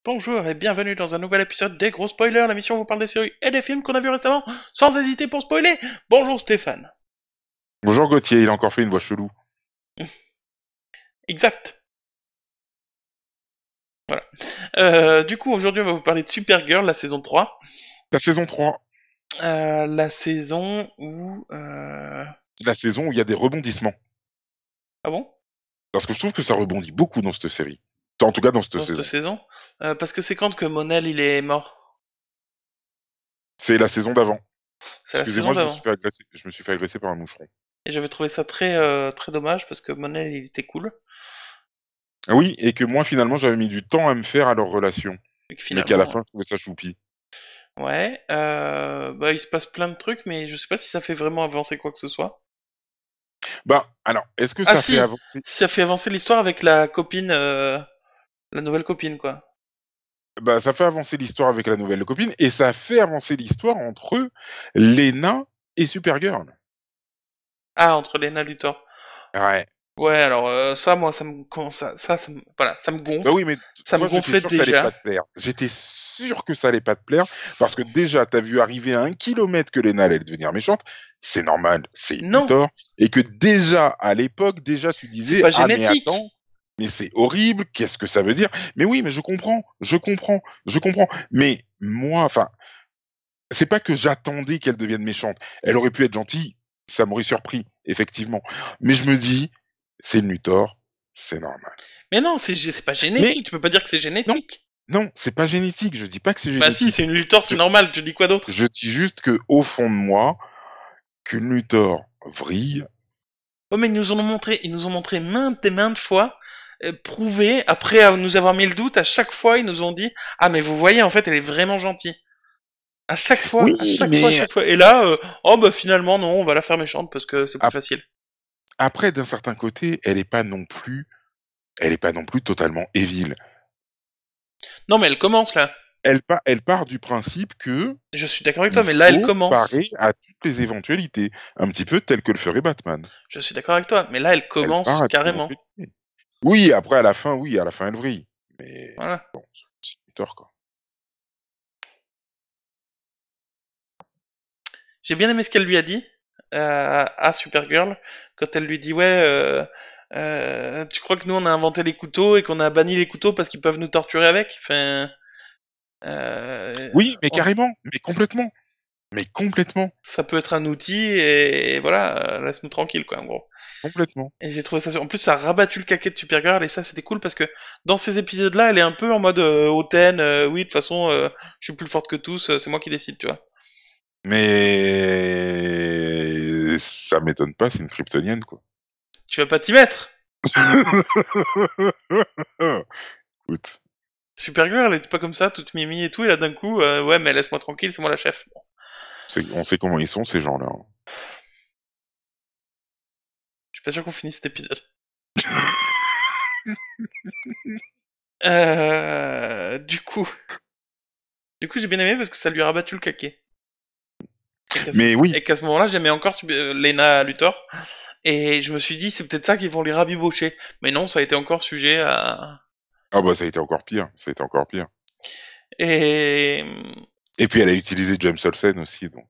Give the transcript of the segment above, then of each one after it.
Bonjour et bienvenue dans un nouvel épisode des Gros Spoilers, l'émission où on vous parle des séries et des films qu'on a vus récemment, sans hésiter pour spoiler. Bonjour Stéphane. Bonjour Gauthier, il a encore fait une voix chelou. Exact. Voilà. Du coup, aujourd'hui, on va vous parler de Supergirl, la saison 3. La saison 3, La saison où... la saison où il y a des rebondissements. Ah bon? Parce que je trouve que ça rebondit beaucoup dans cette série. En tout cas dans cette Dans cette saison. saison? Parce que c'est quand que Monel, il est mort? C'est la saison d'avant. C'est la saison Excusez-moi, d'avant. je me suis fait agresser par un moucheron. Et j'avais trouvé ça très, très dommage parce que Monel, il était cool. Ah oui, et que moi finalement j'avais mis du temps à me faire à leur relation. Et que Mais qu'à la finalement... fin je trouvais ça choupi. Ouais, bah il se passe plein de trucs, mais je sais pas si ça fait vraiment avancer quoi que ce soit. Bah, alors, est-ce que Ah ça fait si, avancer? ça fait avancer l'histoire avec la copine, la nouvelle copine quoi. Bah, ça fait avancer l'histoire avec la nouvelle copine, et ça fait avancer l'histoire entre Lena et Supergirl. Ah, entre Lena Luthor. Ouais. Ouais, alors ça, moi, ça me, voilà, ça me Bah gonfle. oui, mais Ça me toi, j'étais gonflait sûr que ça allait pas déjà. te plaire. J'étais sûr que ça allait pas te plaire parce C'est- que déjà, t'as vu arriver à 1 kilomètre que Lena allait devenir méchante. C'est normal, c'est une Non, Luthor. Et que déjà, à l'époque, déjà, tu c'est disais, pas ah, mais attends, génétique. mais c'est horrible, qu'est-ce que ça veut dire? Mais oui, mais je comprends, je comprends, je comprends. Mais moi, enfin, c'est pas que j'attendais qu'elle devienne méchante. Elle aurait pu être gentille, ça m'aurait surpris, effectivement. Mais je me dis, c'est une Luthor, c'est normal. Mais non, c'est pas Mais génétique. Tu peux pas dire que c'est non, génétique. non, c'est pas génétique. Je dis pas que c'est Bah si, c'est génétique. une Luthor, c'est Je, normal. Tu dis quoi d'autre? je dis juste que au fond de moi, qu'une Luthor vrille. Oh mais ils nous ont montré maintes et maintes fois, prouvé, après nous avoir mis le doute, à chaque fois ils nous ont dit, ah mais vous voyez, en fait, elle est vraiment gentille. À chaque fois, à Oui, chaque fois, à mais chaque fois. Et là, oh bah finalement non, on va la faire méchante parce que c'est plus ap- facile. après, d'un certain côté, elle est pas non plus totalement évile. Non mais elle commence là. Elle part du principe que Je suis d'accord avec toi, il mais là elle faut commence. parer à toutes les éventualités, un petit peu tel que le ferait Batman. Je suis d'accord avec toi, mais là elle Elle part commence à des carrément. éventualités. Oui, après à la fin, oui, à la fin elle vrille. Mais Voilà. bon, c'est une Luthor quoi. J'ai bien aimé ce qu'elle lui a dit à Supergirl quand elle lui dit ouais, tu crois que nous on a inventé les couteaux et qu'on a banni les couteaux parce qu'ils peuvent nous torturer avec? Enfin, Oui, mais carrément, mais complètement, mais complètement, ça peut être un outil et voilà, laisse-nous tranquille quoi en gros. complètement. Et j'ai trouvé ça. En plus, ça a rabattu le caquet de Supergirl et ça, c'était cool parce que dans ces épisodes-là, elle est un peu en mode hautaine. Oui, de toute façon, je suis plus forte que tous. C'est moi qui décide, tu vois. Mais ça m'étonne pas, c'est une kryptonienne, quoi. Tu vas pas t'y mettre. Écoute, Supergirl, elle était pas comme ça, toute mimi et tout. Et là, d'un coup, ouais, mais laisse-moi tranquille, c'est moi la chef. Bon. on sait comment ils sont, ces gens-là. Je suis pas sûr qu'on finisse cet épisode. Du coup, j'ai bien aimé parce que ça lui a rabattu le caquet. Mais oui, Et qu'à ce moment-là, j'aimais encore Lena Luthor. Et je me suis dit, c'est peut-être ça qu'ils vont les rabibocher. Mais non, ça a été encore sujet à. ah bah ça a été encore pire, ça a été encore pire. Et. Et puis elle a utilisé James Olsen aussi, donc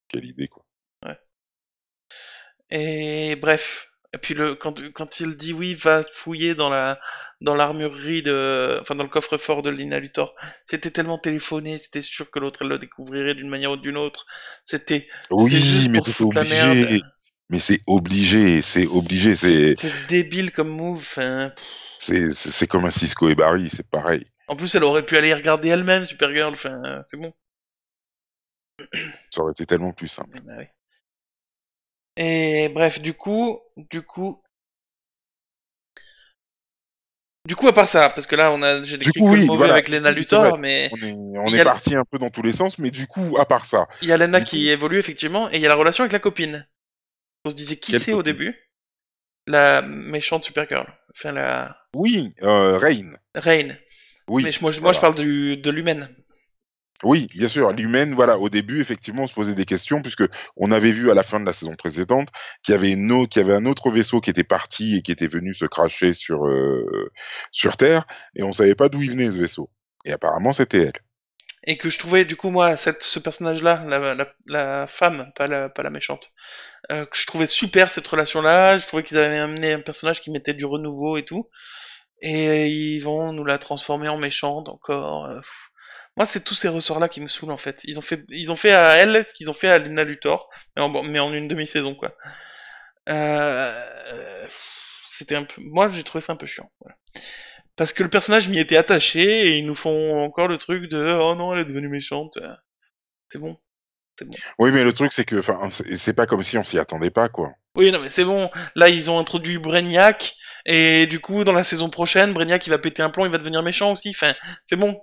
quelle idée, quoi. Ouais. Et bref. Et puis quand il dit oui, va fouiller dans l'armurerie enfin dans le coffre-fort de Lina Luthor. C'était tellement téléphoné, c'était sûr que l'autre elle le découvrirait d'une manière ou d'une autre. C'est Oui, juste mais pour c'était foutre la merde. obligé. Mais c'est obligé, c'est obligé. C'était débile comme move. Enfin, C'est comme un Cisco et Barry, c'est pareil. en plus, elle aurait pu aller regarder elle-même, Supergirl. Enfin, c'est bon. Ça aurait été tellement plus simple. Bah oui. Et bref, du coup, à part ça, parce que là, j'ai Du décrit coup, que le oui, mauvais voilà. avec Du Lena coup, oui, c'est vrai. Luthor, mais On il est y a, parti un peu dans tous les sens, mais du coup, à part ça, il y a Lena du qui coup, évolue effectivement, et il y a la relation avec la copine. On se disait qui quelle c'est au copine? début? La méchante Supergirl. Enfin, la Oui, Rain. Reine. Mais Oui, moi, je voilà. parle de l'humaine. Oui, bien sûr, l'humaine, voilà, au début, effectivement, on se posait des questions, puisque on avait vu à la fin de la saison précédente qu'il y avait un autre vaisseau qui était parti et qui était venu se cracher sur Terre, et on savait pas d'où il venait ce vaisseau. Et apparemment, c'était elle. Et que je trouvais, du coup, moi, ce personnage-là, la femme, pas la méchante, que je trouvais super cette relation-là. Je trouvais qu'ils avaient amené un personnage qui mettait du renouveau et tout. Et ils vont nous la transformer en méchante encore. Moi, c'est tous ces ressorts-là qui me saoulent en fait. Ils ont fait à elle ce qu'ils ont fait à Lena Luthor, mais en une demi-saison quoi. Euh, C'était un peu, moi j'ai trouvé ça un peu chiant. Voilà. Parce que le personnage m'y était attaché et ils nous font encore le truc de oh non elle est devenue méchante. C'est bon, c'est bon. Oui, mais le truc, c'est que, enfin, c'est pas comme si on s'y attendait pas, quoi. Oui non mais c'est bon. Là ils ont introduit Brainiac et du coup dans la saison prochaine Brainiac il va péter un plomb, il va devenir méchant aussi. Enfin c'est bon.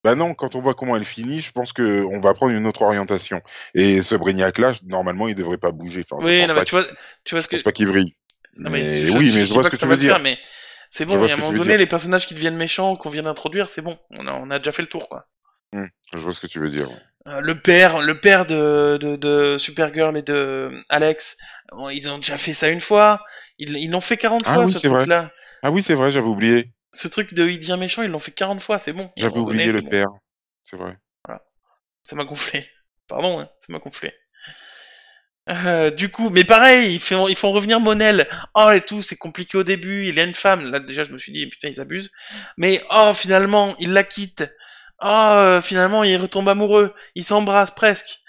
Bah non, quand on voit comment elle finit, je pense que on va prendre une autre orientation. Et ce Brignac-là, normalement, il devrait pas bouger. Enfin, Oui non mais tu vois je ce que pense pas qu'il vrille. non mais Mais oui, mais je je dis vois pas ce que que ça tu va veux le faire, dire. mais c'est Je bon, vois il y a ce un que tu moment veux donné, dire. les personnages qui deviennent méchants, qu'on vient d'introduire, c'est bon. On a déjà fait le tour, quoi. Je vois ce que tu veux dire. Ouais. Le père de Supergirl et de Alex, bon, ils ont déjà fait ça une fois. Ils l'ont fait 40 Ah fois, oui, ce c'est vrai. truc-là. Ah oui, c'est vrai, j'avais oublié. Ce truc de il devient méchant, ils l'ont fait 40 fois, c'est bon. Il y a un J'avais moment donné, oublié c'est le bon. père. C'est vrai. Voilà. Ça m'a gonflé. Pardon, hein, ça m'a gonflé. Du coup, mais pareil, ils font revenir Monel. Oh, et tout, c'est compliqué au début. Il a une femme. Là, déjà, je me suis dit, putain, ils abusent. Mais, oh, finalement, il la quitte. Oh, finalement, ils retombent amoureux. Ils s'embrassent presque.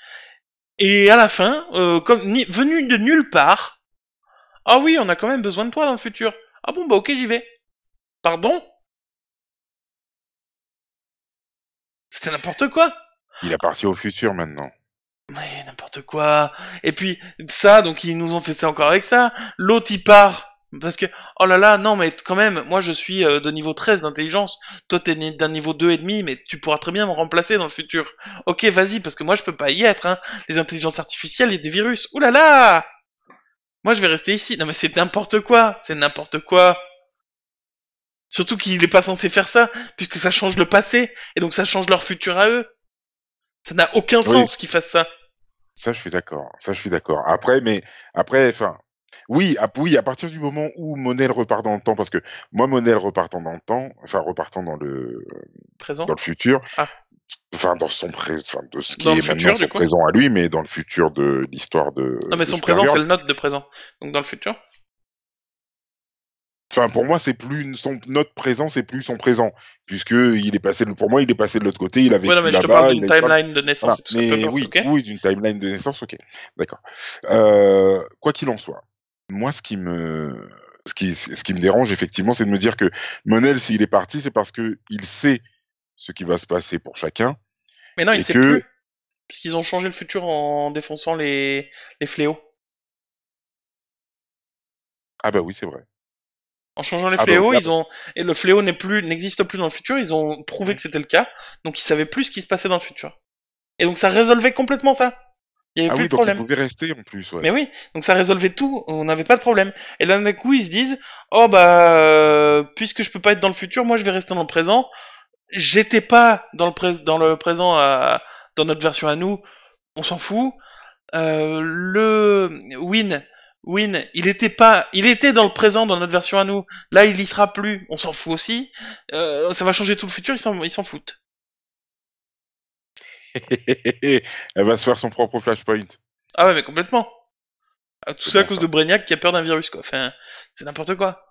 Et à la fin, venu de nulle part. Ah oui, on a quand même besoin de toi dans le futur. Ah bon, bah ok, j'y vais. Pardon? C'était n'importe quoi. Il appartient au futur maintenant. Mais n'importe quoi. Et puis ça, donc ils nous ont fait ça encore avec ça. L'autre il part parce que oh là là, non mais quand même, moi je suis de niveau 13 d'intelligence. Toi t'es d'un niveau 2 et demi, mais tu pourras très bien me remplacer dans le futur. Ok, vas-y parce que moi je peux pas y être. Hein. Les intelligences artificielles, il y a des virus. Ouh là là. Moi je vais rester ici. Non mais c'est n'importe quoi. C'est n'importe quoi. Surtout qu'il est pas censé faire ça puisque ça change le passé et donc ça change leur futur à eux. Ça n'a aucun Oui, sens qu'ils fassent ça. ça, je suis d'accord. Ça, je suis d'accord. Après, mais après, enfin, oui, oui, à partir du moment où Monel repart dans le temps, parce que moi, Monel repartant dans le temps, enfin, repartant Présent. dans le futur, Ah, enfin, enfin, de ce dans qui le est maintenant futur du son coup. présent à lui, mais dans le futur de l'histoire Non, mais de son présent, c'est Supergirl. le note de présent. Donc dans le futur. Enfin, pour moi, c'est plus notre présent, c'est plus son présent, puisque il est passé, pour moi, il est passé de l'autre côté, il a Ouais, non, vécu mais je te parle là-bas, il d'une a une femme. timeline de Voilà. naissance et tout ça, peu Mais importe, oui, ok? oui, d'une timeline de naissance, ok, d'accord. Quoi qu'il en soit, moi, ce qui me dérange effectivement, c'est de me dire que Monel, s'il est parti, c'est parce que il sait ce qui va se passer pour chacun Mais non, il et sait que plus. Parce qu'ils ont changé le futur en défonçant les fléaux. ah bah oui, c'est vrai. En changeant les Ah bah oui, fléaux, ah ils ont, et le fléau n'existe plus dans le futur, ils ont prouvé que c'était le cas. Donc ils savaient plus ce qui se passait dans le futur. Et donc ça résolvait complètement ça. Il y avait ah plus oui, de donc il problème. pouvait rester en plus, ouais. Mais oui, donc ça résolvait tout, on n'avait pas de problème. Et là d'un coup ils se disent, oh bah puisque je peux pas être dans le futur, moi je vais rester dans le présent. J'étais pas dans le présent dans notre version à nous, on s'en fout. Le Win, il était dans le présent dans notre version à nous. Là, il y sera plus, on s'en fout aussi. Ça va changer tout le futur, ils s'en foutent. Elle va se faire son propre flashpoint. Ah ouais, mais complètement. Tout C'est ça à bon cause ça. de Brainiac qui a peur d'un virus, quoi. Enfin, c'est n'importe quoi.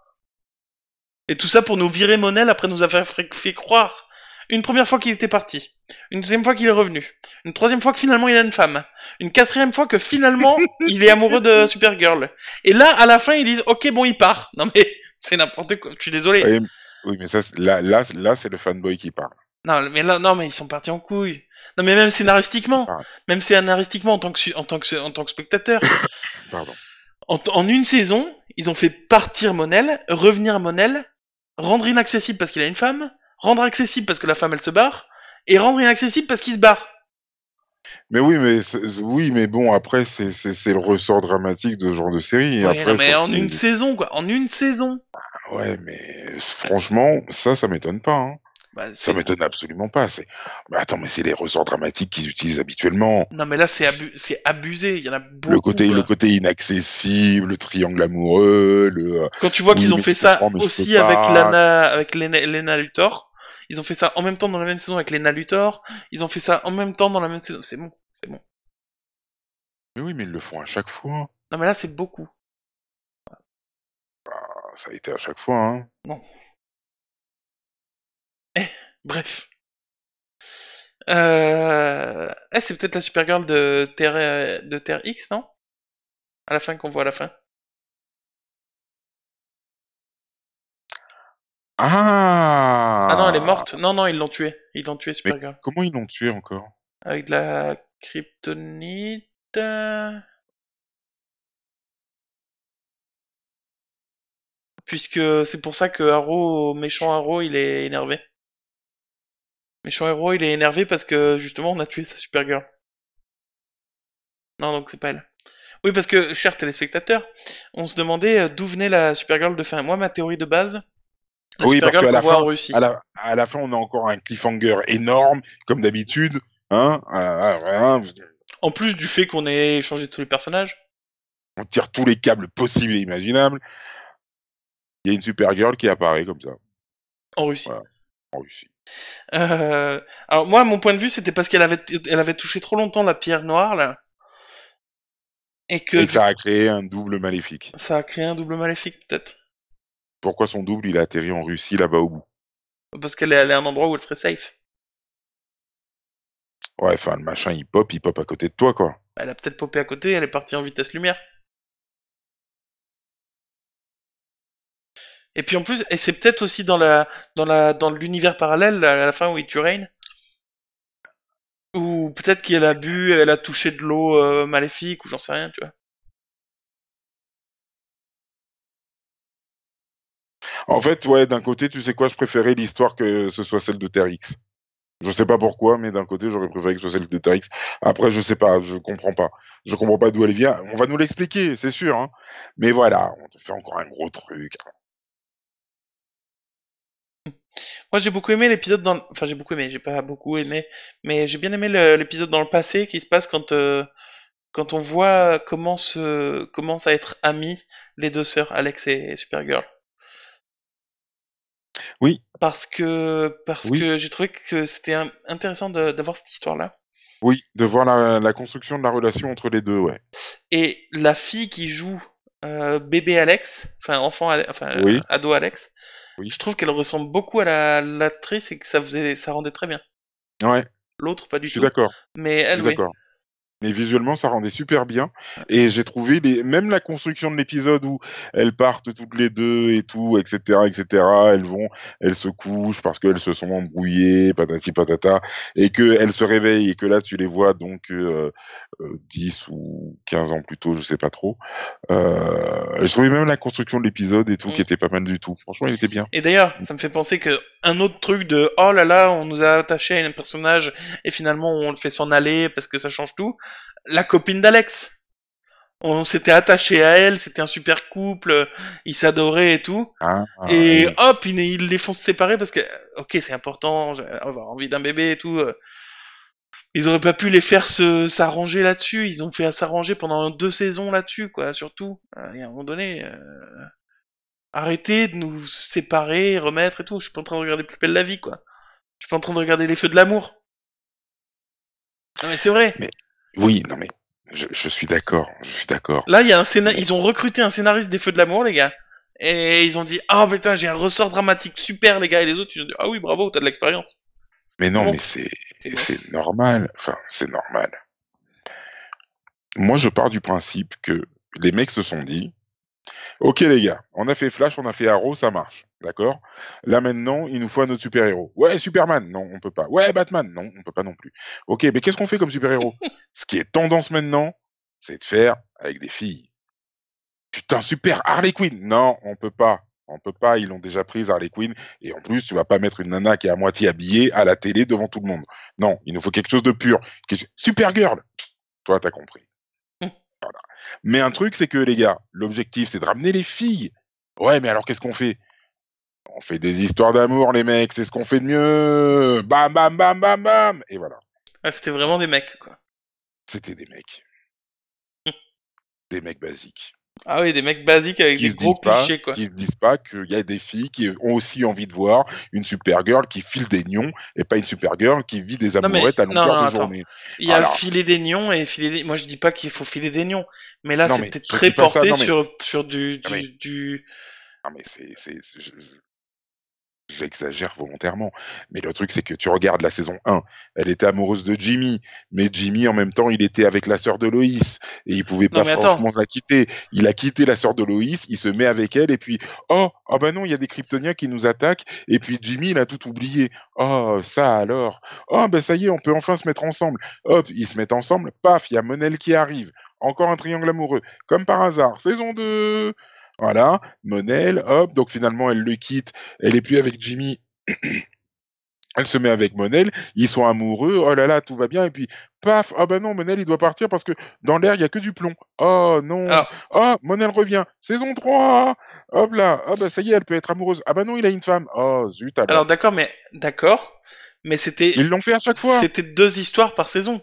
Et tout ça pour nous virer Monel après nous avoir fait croire une première fois qu'il était parti, une deuxième fois qu'il est revenu, une troisième fois que finalement il a une femme, une quatrième fois que finalement il est amoureux de Supergirl. Et là, à la fin, ils disent ok bon il part. Non mais c'est n'importe quoi. Je suis désolé. Oui, oui, mais ça, là, c'est le fanboy qui parle. Non mais là non mais ils sont partis en couille. Non mais même scénaristiquement, Pardon. en tant que spectateur, Pardon. en une saison, ils ont fait partir Monel, revenir Monel, rendre inaccessible parce qu'il a une femme, rendre accessible parce que la femme elle se barre, et rendre inaccessible parce qu'il se barre. Mais oui, mais oui, mais bon, après, c'est le ressort dramatique de ce genre de série. Et Ouais, non après, mais faut en aussi. une saison quoi, en une saison. Ouais, mais franchement, ça m'étonne pas. Hein. Bah, Ça c'est... m'étonne absolument pas. Mais attends, mais c'est les ressorts dramatiques qu'ils utilisent habituellement. Non mais là c'est abusé, il y en a Le beaucoup côté, le quoi. côté inaccessible, le triangle amoureux, Quand tu vois qu'ils oui, ont mais fait je comprends, ça mais je peux aussi pas. avec Lena Luthor, Ils ont fait ça en même temps dans la même saison avec les Nalutor. Ils ont fait ça en même temps dans la même saison. C'est bon, c'est bon. Mais oui, mais ils le font à chaque fois. Non, mais là, c'est beaucoup. Ah, ça a été à chaque fois, hein. Non. Bref. C'est peut-être la Supergirl de Terre X, non? À la fin, qu'on voit à la fin. Ah non, elle est Ah! morte. Non, non, ils l'ont tuée. Ils l'ont tuée, Mais Supergirl. comment ils l'ont tué encore? Avec de la kryptonite. Puisque c'est pour ça que Arrow, méchant Arrow, il est énervé. Méchant Arrow, il est énervé parce que justement, on a tué sa Supergirl. Non, donc c'est pas elle. Oui, parce que, chers téléspectateurs, on se demandait d'où venait la Supergirl de fin. Moi, ma théorie de base, la Oui, parce Supergirl qu'à qu'on la voit en fin, Russie. à la fin, on a encore un cliffhanger énorme, comme d'habitude, hein. En plus du fait qu'on ait changé tous les personnages On tire tous les câbles possibles et imaginables. Il y a une Supergirl qui apparaît comme ça, en Russie. voilà, en Russie. Alors moi, mon point de vue, c'était parce elle avait touché trop longtemps la pierre noire là, et que Et que du ça a créé un double maléfique. ça a créé un double maléfique peut-être. Pourquoi son double, il a atterri en Russie, là-bas au bout? Parce qu'elle est allée à un endroit où elle serait safe. Ouais, enfin, le machin, il pop à côté de toi, quoi. Elle a peut-être popé à côté, elle est partie en vitesse lumière. Et puis en plus, et c'est peut-être aussi dans l'univers parallèle à la fin où il tue Rain, ou peut-être qu'elle a bu, elle a touché de l'eau maléfique, ou j'en sais rien, tu vois. En fait, ouais, d'un côté, tu sais quoi, je préférais l'histoire que ce soit celle de Terre X. Je sais pas pourquoi, mais d'un côté, j'aurais préféré que ce soit celle de Terre X. Après, je sais pas, je comprends pas. Je comprends pas d'où elle vient. On va nous l'expliquer, c'est sûr, hein. Mais voilà, on te fait encore un gros truc. Moi j'ai beaucoup aimé l'épisode enfin j'ai beaucoup aimé, j'ai pas beaucoup aimé, mais j'ai bien aimé l'épisode dans le passé qui se passe quand on voit commencent à être amis les deux sœurs, Alex et Supergirl. Oui, Parce oui, que j'ai trouvé que c'était intéressant d'avoir cette histoire-là. oui, de voir la construction de la relation entre les deux, ouais. Et la fille qui joue bébé Alex, enfin Oui, ado Alex, oui, je trouve qu'elle ressemble beaucoup à l'actrice et que ça rendait très bien. ouais, L'autre pas je du suis tout, d'accord, mais je elle suis oui. d'accord. Mais visuellement, ça rendait super bien. Et j'ai trouvé même la construction de l'épisode où elles partent toutes les deux et tout, etc., etc. Elles se couchent parce qu'elles se sont embrouillées, patati patata, et qu'elles se réveillent et que là, tu les vois donc 10 ou 15 ans plus tôt, je sais pas trop. J'ai trouvé même la construction de l'épisode et tout qui Mm. était pas mal du tout. Franchement, il était bien. Et d'ailleurs, ça me fait penser que un autre truc de oh là là, on nous a attaché à un personnage et finalement on le fait s'en aller parce que ça change tout. La copine d'Alex. On s'était attaché à elle, c'était un super couple, ils s'adoraient et tout. Et Oui. hop, ils les font se séparer parce que, ok, c'est important, j'ai avoir envie d'un bébé et tout. Ils auraient pas pu les faire s'arranger là-dessus. Ils ont fait à s'arranger pendant 2 saisons là-dessus, quoi, surtout. Et à un moment donné, arrêtez de nous séparer, remettre et tout. Je suis pas en train de regarder Plus belle la vie, quoi. Je suis pas en train de regarder Les Feux de l'amour. Non mais c'est vrai. Mais oui, non mais je suis d'accord, je suis d'accord. Là, Mais ils ont recruté un scénariste des Feux de l'amour, les gars. Et ils ont dit, ah putain, j'ai un ressort dramatique super, les gars. Et les autres, ils ont dit, ah oui, bravo, t'as de l'expérience. Mais C'est non, bon. mais C'est bon. c'est normal. Enfin, c'est normal. Moi, je pars du principe que les mecs se sont dit, OK les gars, on a fait Flash, on a fait Arrow, ça marche. D'accord? Là maintenant, il nous faut un autre super-héros. Ouais, Superman, non, on peut pas. Ouais, Batman, non, on peut pas non plus. OK, mais qu'est-ce qu'on fait comme super-héros? Ce qui est tendance maintenant, c'est de faire avec des filles. Putain, super, Harley Quinn. Non, on peut pas. On peut pas, ils l'ont déjà prise Harley Quinn. Et en plus, tu vas pas mettre une nana qui est à moitié habillée à la télé devant tout le monde. Non, il nous faut quelque chose de pur. Supergirl. Toi, t'as compris. Mais un truc, c'est que les gars, l'objectif, c'est de ramener les filles. Ouais, mais alors qu'est-ce qu'on fait? On fait des histoires d'amour, les mecs, c'est ce qu'on fait de mieux. Bam, bam, bam, bam, bam. Et voilà. Ah, c'était vraiment des mecs, quoi. C'était des mecs basiques. Ah oui, des mecs basiques avec des gros clichés, quoi. qui se disent pas qu'il y a des filles qui ont aussi envie de voir une Supergirl qui file des nions et pas une Supergirl qui vit des Non mais, amourettes à non, longueur non, de attends. journée. Il y a Alors, filer des nions et filer des... Moi, je dis pas qu'il faut filer des nions. Mais là, non mais c'était je très dis pas ça, porté non mais, sur non mais, du... non mais j'exagère volontairement. Mais le truc, c'est que tu regardes la saison 1, elle était amoureuse de Jimmy, mais Jimmy, en même temps, il était avec la sœur de Loïs, et il pouvait Non pas mais attends. franchement la quitter. Il a quitté la sœur de Loïs, il se met avec elle, et puis, oh, ah bah non, il y a des Kryptoniens qui nous attaquent, et puis Jimmy, il a tout oublié. Oh, ça alors. Oh, bah ça y est, on peut enfin se mettre ensemble. Hop, ils se mettent ensemble, paf, il y a Monel qui arrive. Encore un triangle amoureux. Comme par hasard, saison 2. Voilà, Monel, hop, donc finalement elle le quitte, elle est plus avec Jimmy, elle se met avec Monel, ils sont amoureux, oh là là, tout va bien, et puis paf, ah bah non, Monel il doit partir parce que dans l'air il y a que du plomb. Oh non, Alors, oh, Monel revient, saison 3, hop là, ah bah ça y est, elle peut être amoureuse. Ah bah non, il a une femme. Oh zut alors alors. d'accord. Mais Ils l'ont fait à chaque fois. c'était deux histoires par saison.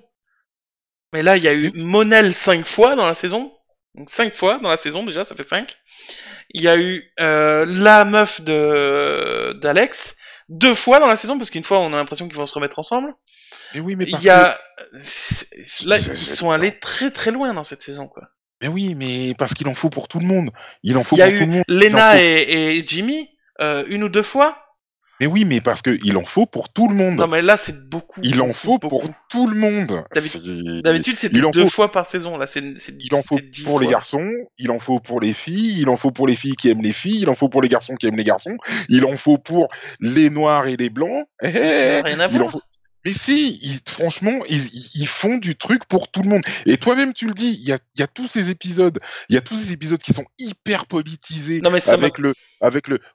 Mais là, il y a Mais eu oui, Monel 5 fois dans la saison. Donc 5 fois dans la saison déjà, ça fait 5. Il y a eu la meuf de d'Alex 2 fois dans la saison parce qu'une fois on a l'impression qu'ils vont se remettre ensemble. mais oui, mais Il parce y que a là ils sont non. allés très très loin dans cette saison quoi. Mais oui, mais parce qu'il en faut pour tout le monde. Il en Il faut y a pour tout eu le monde. Il en Lena faut. et Jimmy 1 ou 2 fois. Mais oui, mais parce que il en faut pour tout le Non monde. mais là c'est beaucoup Il en beaucoup faut pour beaucoup. tout le monde. D'habitude c'était Il en deux faut, fois par saison. Là il en faut c'était dix pour les fois. garçons, il en faut pour les filles, il en faut pour les filles qui aiment les filles, il en faut pour les garçons qui aiment les garçons, il en faut pour les noirs et les blancs. Mais ça n'a rien à Il en faut. voir. Mais si, franchement, ils font du truc pour tout le monde. Et toi-même, tu le dis, il y a tous ces épisodes, il y a tous ces épisodes qui sont hyper politisés Non mais ça m'a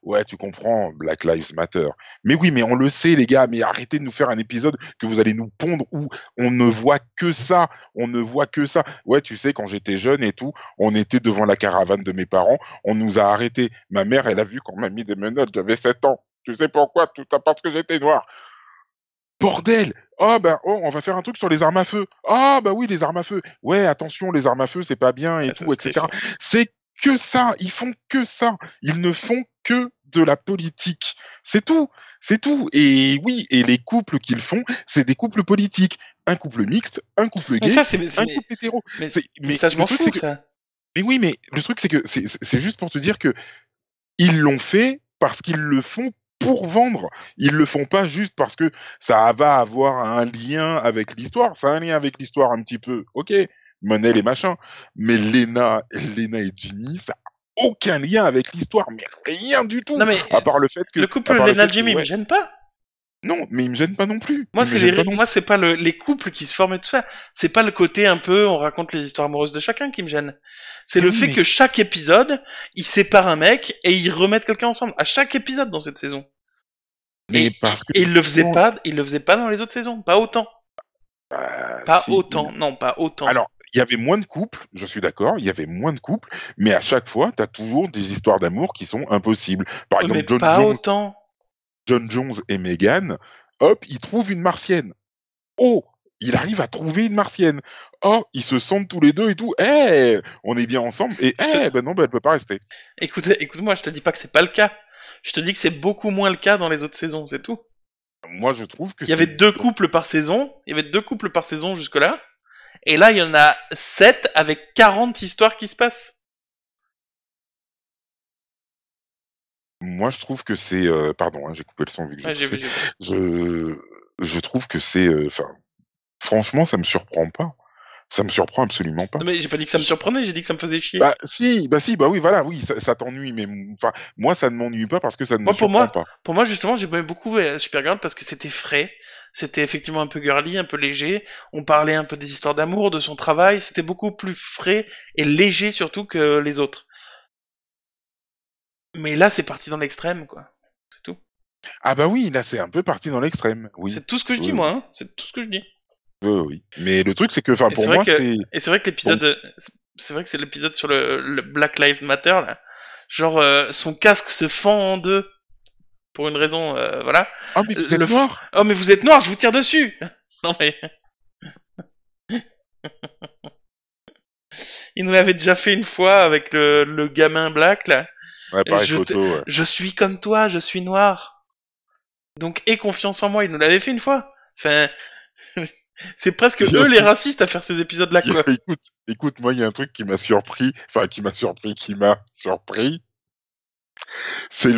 ouais, tu comprends, Black Lives Matter. Mais oui, mais on le sait, les gars, mais arrêtez de nous faire un épisode que vous allez nous pondre où on ne voit que ça, on ne voit que ça. Ouais, tu sais, quand j'étais jeune et tout, on était devant la caravane de mes parents, on nous a arrêtés. Ma mère, elle a vu qu'on m'a mis des menottes, j'avais 7 ans. Tu sais pourquoi? Tout ça parce que j'étais noir. Bordel! Oh ben oh, on va faire un truc sur les armes à feu. Ah bah oui, les armes à feu. Ouais, attention, les armes à feu, c'est pas bien et ouais, ça tout, c'était etc. chiant. C'est que ça, ils font que ça. Ils ne font que de la politique. C'est tout, c'est tout. Et oui, et les couples qu'ils font, c'est des couples politiques. Un couple mixte, un couple Mais gay, un couple hétéro. mais, mais Mais ça je le m'en truc c'est fous que, ça. mais oui, mais le truc c'est que c'est juste pour te dire que ils l'ont fait parce qu'ils le font pour vendre. Ils le font pas juste parce que ça va avoir un lien avec l'histoire. Ça a un lien avec l'histoire un petit peu, ok, Monel et machin. Mais Lena et Jimmy, ça a aucun lien avec l'histoire, mais rien du Non tout. mais À le couple part le Lena fait que Jimmy me ouais, gêne pas. non, mais il me gêne pas non plus. Moi Il me gêne pas non moi c'est pas les couples qui se forment et tout ça. C'est pas le côté un peu on raconte les histoires amoureuses de chacun qui me gêne. C'est plus. le Mais oui, fait mais que chaque épisode ils séparent un mec et ils remettent quelqu'un ensemble à chaque épisode dans cette saison. parce que Et justement, ils le faisaient pas dans les autres saisons, pas autant. Pas si. autant, non, pas autant. Alors, il y avait moins de couples, je suis d'accord, il y avait moins de couples, mais à chaque fois, tu as toujours des histoires d'amour qui sont impossibles. Par Mais exemple, pas autant. John Jones et Megan, hop, ils trouvent une martienne. Oh, il arrive à trouver une martienne. Oh, ils se sentent tous les deux et tout. Eh, on est bien ensemble. Et Je te, ben non, ben elle peut pas rester. écoute-moi, je te dis pas que c'est pas le cas. Je te dis que c'est beaucoup moins le cas dans les autres saisons, c'est tout. Moi, je trouve que Il y avait c'est. deux couples par saison, jusque-là. Et là, il y en a 7 avec 40 histoires qui se passent. Moi, je trouve que c'est. Pardon, hein, j'ai coupé le son vu que j'ai Ouais, toussé. j'ai vu. Je, je trouve que c'est. Enfin, franchement, ça me surprend pas. Ça me surprend absolument pas. Non, mais j'ai pas dit que ça me surprenait, j'ai dit que ça me faisait chier. Si, bah oui, voilà, oui, ça t'ennuie, mais enfin, moi, ça ne m'ennuie pas parce que ça ne me Moi, surprend pas. pour moi, justement, j'aimais beaucoup Supergirl parce que c'était frais. C'était effectivement un peu girly, un peu léger. On parlait un peu des histoires d'amour, de son travail. C'était beaucoup plus frais et léger surtout que les autres. Mais là, c'est parti dans l'extrême, quoi. C'est tout. Ah bah oui, là, c'est un peu parti dans l'extrême, oui. C'est tout ce que je dis, Oui, moi, oui. hein. C'est tout ce que je dis. Oui, oui. Mais le truc, c'est que, enfin, Et pour moi, c'est c'est vrai que bon. c'est vrai que c'est l'épisode sur le Black Lives Matter, là. Genre, son casque se fend en deux. Pour une raison, voilà. Ah, mais vous êtes noir? Oh, mais vous êtes noir, je vous tire dessus! Non, mais, Il nous l'avait déjà fait une fois avec le gamin black, là. Ouais, Et pareil photo, ouais. je suis comme toi, je suis noir. Donc, aie confiance en moi. Il nous l'avait fait une fois. Enfin, c'est presque Il y a eux les aussi, racistes à faire ces épisodes-là, quoi. écoute, moi, il y a un truc qui m'a surpris, c'est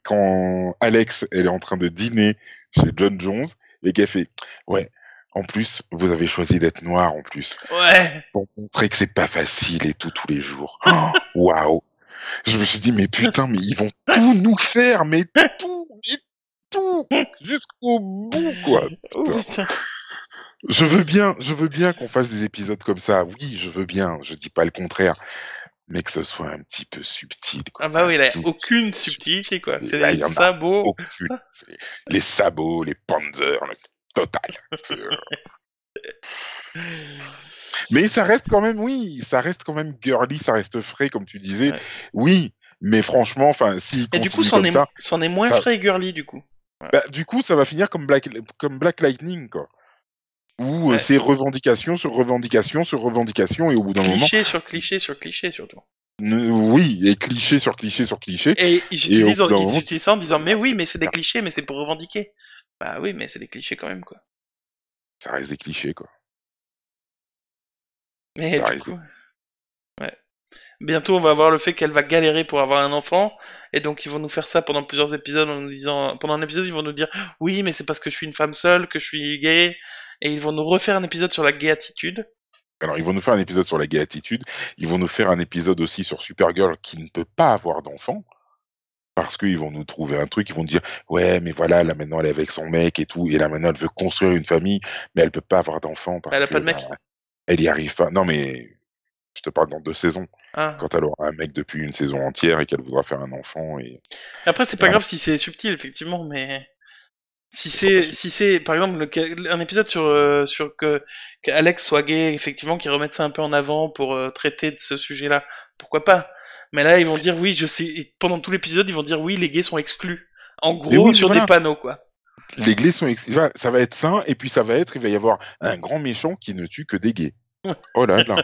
quand Alex, elle est en train de dîner chez John Jones, et qu'elle fait, ouais, en plus, vous avez choisi d'être noir, en plus, Ouais. pour montrer que c'est pas facile et tout, tous les jours. Oh, waouh! Je me suis dit, mais putain, mais ils vont tout nous faire, mais tout, jusqu'au bout, quoi. Oh Putain. putain. Je veux bien qu'on fasse des épisodes comme ça. Oui, je veux bien. Je dis pas le contraire, mais que ce soit un petit peu subtil, quoi. Ah bah Un oui, il a tout petit aucune peu subtilité, quoi. subtil. C'est Là, les il y en a sabots. aucune. C'est les sabots, les panzers, le total. C'est, Mais ça reste quand même, oui, ça reste quand même girly, ça reste frais, comme tu disais. Ouais. Oui, mais franchement, enfin, s'il Et du coup, continue comme ça, c'en est moins ça, frais et girly, du coup. Ouais. bah, du coup, ça va finir comme Black Lightning, quoi. Où Ouais. c'est revendication sur revendication sur revendication, et au bout d'un moment, Cliché sur cliché sur cliché, surtout. oui, et cliché sur cliché sur cliché, Et et au bout d'un ils moment, utilisent ça en disant, mais oui, mais c'est des clichés, mais c'est pour revendiquer. Bah oui, mais c'est des clichés quand même, quoi. ça reste des clichés, quoi. Mais Ça du reste coup, ouais. Bientôt, on va avoir le fait qu'elle va galérer pour avoir un enfant, et donc ils vont nous faire ça pendant plusieurs épisodes en nous disant, pendant un épisode, ils vont nous dire, oui, mais c'est parce que je suis une femme seule, que je suis gay, et ils vont nous refaire un épisode sur la gay attitude. Alors, ils vont nous faire un épisode sur la gay attitude, ils vont nous faire un épisode aussi sur Supergirl qui ne peut pas avoir d'enfant, parce qu'ils vont nous trouver un truc, ils vont dire, ouais, mais voilà, là maintenant elle est avec son mec et tout, et là maintenant elle veut construire une famille, mais elle peut pas avoir d'enfant Bah, elle parce a pas que de bah, mec. elle y arrive pas. Non, mais je te parle dans 2 saisons, Ah. quand elle aura un mec depuis une saison entière et qu'elle voudra faire un enfant, et Après, c'est pas voilà, grave si c'est subtil, effectivement, mais ce sera pas sûr. si c'est, par exemple, un épisode sur que Alex soit gay, effectivement, qu'ils remettent ça un peu en avant pour traiter de ce sujet-là, pourquoi pas? Mais là, ils vont dire oui, je sais, et pendant tout l'épisode, ils vont dire oui, les gays sont exclus. En Mais gros, oui, mais sur des voilà, panneaux, quoi. les gays sont, ça va être ça, et puis il va y avoir un grand méchant qui ne tue que des gays. Oh là là.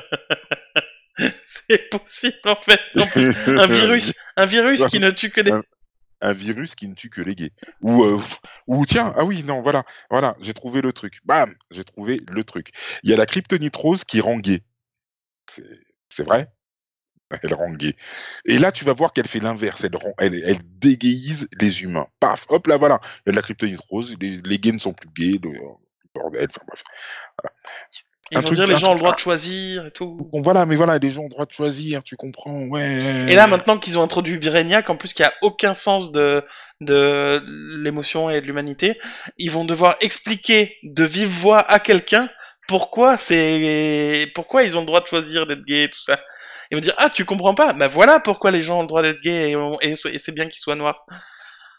C'est possible, en fait. En plus, un virus qui ne tue que des... Un virus qui ne tue que les gays. Ou tiens, ah oui, non, voilà, j'ai trouvé le truc. Bam, j'ai trouvé le truc. Il y a la kryptonite rose qui rend gay. C'est c'est vrai? Elle rend gay. Et là, tu vas voir qu'elle fait l'inverse. Elle dégayise les humains. Paf, hop là, voilà. Il y a de la kryptonite rose. Les gays ne sont plus gays. Bordel, enfin bref. Voilà. Ils vont dire les Un gens ont truc, le droit de choisir et tout. bon, voilà, mais voilà, les gens ont le droit de choisir, tu comprends, Et là, ouais. maintenant qu'ils ont introduit Brainiac, en plus qui a aucun sens de l'émotion et de l'humanité, ils vont devoir expliquer de vive voix à quelqu'un pourquoi ils ont le droit de choisir d'être gay et tout ça. Ils vont dire, ah, tu comprends pas? Bah voilà pourquoi les gens ont le droit d'être gays et c'est bien qu'ils soient noirs.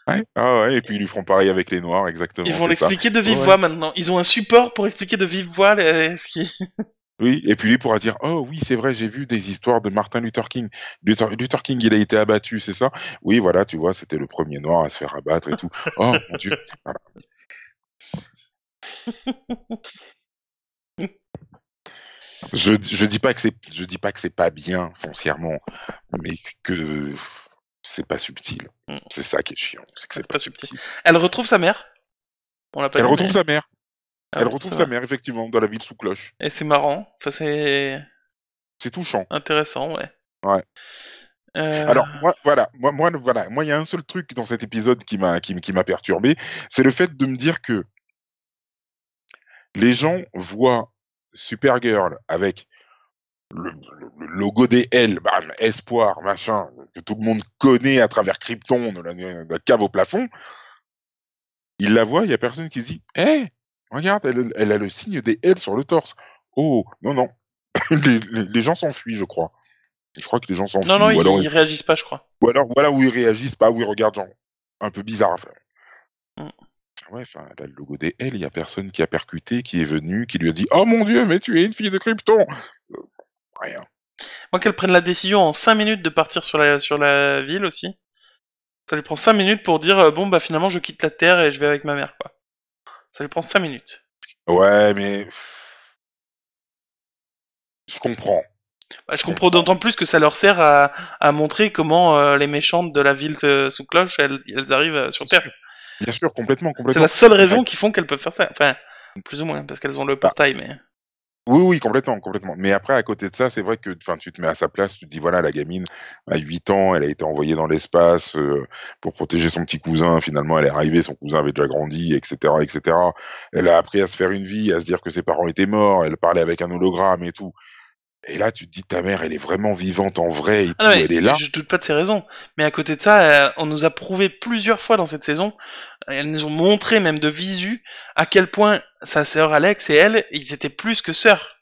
Ouais, ah ouais, et puis ils lui feront pareil avec les noirs, Ils exactement, vont c'est ça. l'expliquer de vive Ouais. voix maintenant. Ils ont un support pour expliquer de vive voix ce qui... Oui, et puis lui pourra dire, oh oui, c'est vrai, j'ai vu des histoires de Martin Luther King. Luther King, il a été abattu, c'est ça? Oui, voilà, tu vois, c'était le premier noir à se faire abattre et tout. Oh mon Dieu. Voilà. Je dis pas que c'est pas bien foncièrement, mais que c'est pas subtil. C'est ça qui est chiant, c'est que c'est C'est pas pas subtil. subtil. Elle retrouve sa mère. On l'a pas Elle dit, retrouve mais sa mère. elle Elle retrouve retrouve sa sa mère. mère, effectivement, dans la ville sous cloche. Et c'est marrant. Enfin, c'est C'est touchant. intéressant, ouais. Ouais. Euh... Alors moi, il y a un seul truc dans cet épisode qui m'a perturbé, c'est le fait de me dire que les gens voient Supergirl avec le logo des L, bam, espoir, machin, que tout le monde connaît à travers Krypton, de la cave au plafond. Ils la voient, il y a personne qui se dit, hé, regarde, elle a le signe des L sur le torse. Oh, non, non, les gens s'enfuient, je crois. Je crois que les gens Non, s'enfuient, non, ils réagissent pas, je crois. ou alors voilà où ils réagissent pas, où ils regardent genre un peu bizarre. Enfin, Mm. ouais, enfin, elle a le logo des L, il y a personne qui a percuté, qui est venu, qui lui a dit, oh mon Dieu, mais tu es une fille de Krypton. Rien. Moi, qu'elle prenne la décision en 5 minutes de partir sur la ville aussi. Ça lui prend 5 minutes pour dire, bon, bah finalement, je quitte la Terre et je vais avec ma mère, quoi. Ça lui prend 5 minutes. Ouais, mais Je comprends. Bah, je Je comprends comprends. d'autant plus que ça leur sert à montrer comment les méchantes de la ville sous cloche, elles arrivent sur Terre. Bien sûr, complètement, C'est la complètement. seule Mais, raison qui font qu'elles peuvent faire ça. Enfin, plus ou moins, parce qu'elles ont le bah, portail, mais... oui, oui, complètement, complètement. Mais après, à côté de ça, c'est vrai que, enfin, tu te mets à sa place, tu te dis, voilà, la gamine, à 8 ans, elle a été envoyée dans l'espace pour protéger son petit cousin. Finalement, elle est arrivée, son cousin avait déjà grandi, etc., etc. Elle a appris à se faire une vie, à se dire que ses parents étaient morts. Elle parlait avec un hologramme et tout. Et là, tu te dis, ta mère, elle est vraiment vivante en vrai et Ah non, tout. mais Elle est là. je doute pas de ces raisons. Mais à côté de ça, on nous a prouvé plusieurs fois dans cette saison, elles nous ont montré même de visu, à quel point sa sœur Alex et elle, ils étaient plus que sœurs.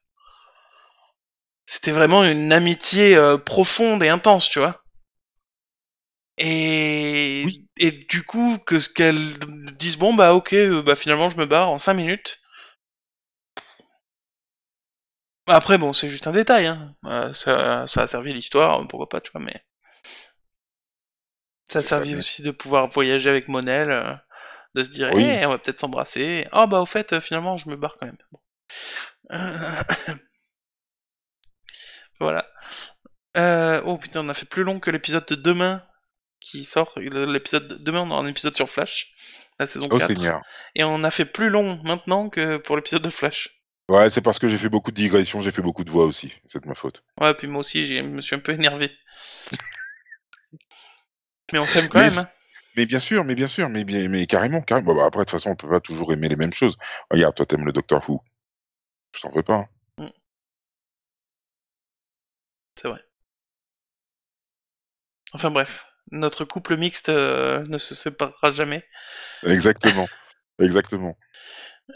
C'était vraiment une amitié profonde et intense, tu vois. Et, Oui, et du coup, que ce qu'elles disent, bon bah ok, bah finalement je me barre en 5 minutes. Après bon, c'est juste un détail, hein. Ça a servi l'histoire, pourquoi pas, tu vois, mais ça a c'est ça. servi aussi de pouvoir voyager avec Monel, de se dire, Oui, on va peut-être s'embrasser. Oh bah au fait, finalement je me barre quand même. Bon. Voilà. Oh putain, on a fait plus long que l'épisode de demain qui sort. L'épisode de demain, on a un épisode sur Flash, la saison oh 4. Seigneur. Et on a fait plus long maintenant que pour l'épisode de Flash. Ouais, c'est parce que j'ai fait beaucoup de digressions, j'ai fait beaucoup de voix aussi. C'est de ma faute. Ouais, puis moi aussi, je me suis un peu énervé. Mais on s'aime quand Mais même, hein. Mais bien sûr, mais bien sûr, mais bien, mais carrément, carrément. Bah, après, de toute façon, on peut pas toujours aimer les mêmes choses. Regarde, toi, t'aimes le Doctor Who. Je t'en veux pas, hein. Mm, c'est vrai. Enfin bref, notre couple mixte ne se séparera jamais. Exactement. Exactement.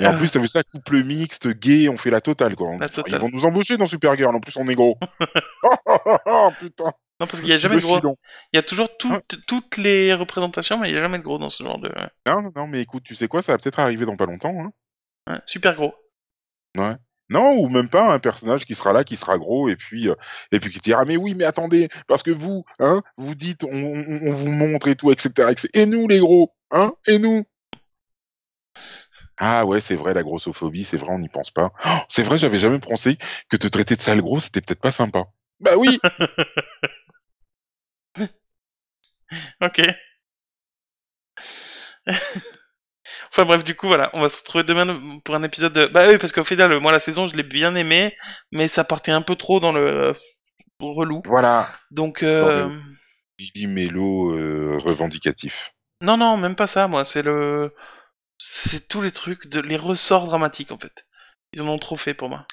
Et en Euh, plus, t'as vu ça, couple mixte, gay, on fait la totale, quoi. la Ils totale. vont nous embaucher dans Supergirl. En plus, on est gros. Oh, putain. Non, parce qu'il y a jamais Le de gros. filon. Il y a toujours Hein. toutes les représentations, mais il y a jamais de gros dans ce genre de... Non, non, non, mais écoute, tu sais quoi, ça va peut-être arriver dans pas longtemps, hein. Ouais, super gros. Ouais. Non, ou même pas un personnage qui sera là, qui sera gros, et puis qui te dira, mais oui, mais attendez, parce que vous, hein, vous dites, on vous montre et tout, etc., etc. Et nous, les gros, hein, et nous? Ah ouais, c'est vrai, la grossophobie, c'est vrai, on n'y pense pas. Oh, c'est vrai, j'avais jamais pensé que te traiter de sale gros, c'était peut-être pas sympa. Bah oui! Ok. Enfin bref, du coup, voilà, on va se retrouver demain pour un épisode de... Bah oui, parce qu'au final, moi, la saison, je l'ai bien aimée, mais ça partait un peu trop dans le relou. Voilà, Donc, dans le Lily Mélo revendicatif. non, non, même pas ça, moi, c'est tous les trucs, les ressorts dramatiques, en fait. Ils en ont trop fait pour moi.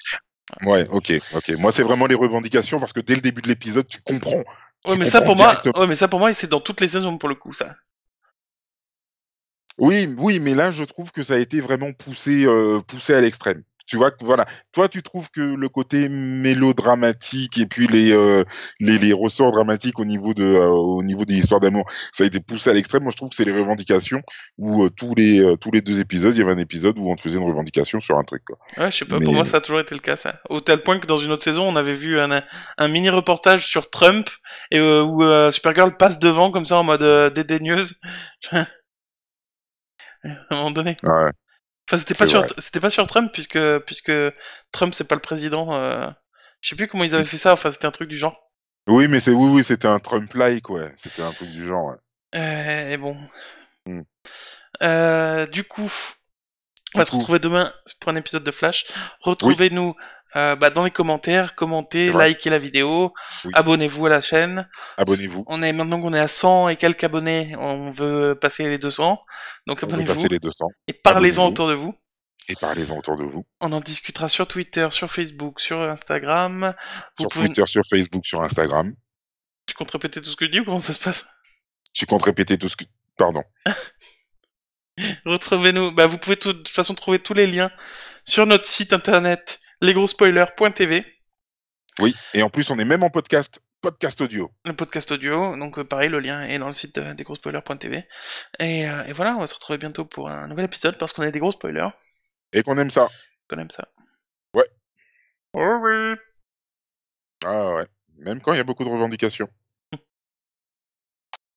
Ouais, ok, ok. Moi, c'est vraiment les revendications parce que dès le début de l'épisode, tu comprends. Ouais, Tu mais ça, comprends pour moi, directement. ouais, mais ça, pour moi, c'est dans toutes les saisons, pour le coup, ça. Oui, oui, mais là, je trouve que ça a été vraiment poussé à l'extrême. Tu vois, voilà. Toi, tu trouves que le côté mélodramatique et puis les ressorts dramatiques au niveau des histoires d'amour, ça a été poussé à l'extrême. Moi, je trouve que c'est les revendications où tous les 2 épisodes, il y avait un épisode où on te faisait une revendication sur un truc, quoi. Ouais, je sais pas, pour Mais moi, ça a toujours été le cas, ça. Au tel point que dans une autre saison, on avait vu un mini reportage sur Trump, et où Supergirl passe devant, comme ça, en mode dédaigneuse, à un moment donné. ouais, Enfin, c'est vrai. c'était pas sur Trump, puisque Trump, c'est pas le président. Je sais plus comment ils avaient fait ça, enfin, c'était un truc du genre. Oui, mais oui, oui, c'était un Trump-like, ouais. C'était un truc du genre, ouais. Et bon. Mm. Du coup, on Du va se coup, retrouver demain pour un épisode de Flash. oui, Retrouvez-nous dans les commentaires, c'est commentez, vrai. likez la vidéo, Oui, abonnez-vous à la chaîne. abonnez-vous. Maintenant qu'on est à 100 et quelques abonnés, on veut passer les 200. Donc On veut passer abonnez-vous les 200. et parlez-en Abonnez-vous autour de vous. et parlez-en autour de vous. On en discutera sur Twitter, sur Facebook, sur Instagram. Vous Sur pouvez... Twitter, sur Facebook, sur Instagram. Tu comptes répéter tout ce que je dis ou comment ça se passe? Tu comptes répéter tout ce que... Pardon. Retrouvez-nous. Bah, vous pouvez de toute façon trouver tous les liens sur notre site internet lesgrosspoilers.tv, Oui, et en plus, on est même en podcast. Podcast audio. le podcast audio. Donc pareil, le lien est dans le site desgrosspoilers.tv. Et voilà, on va se retrouver bientôt pour un nouvel épisode parce qu'on est des gros spoilers. Et qu'on aime ça. Qu'on aime ça. Ouais. Oh oui. Ah ouais. Même quand il y a beaucoup de revendications.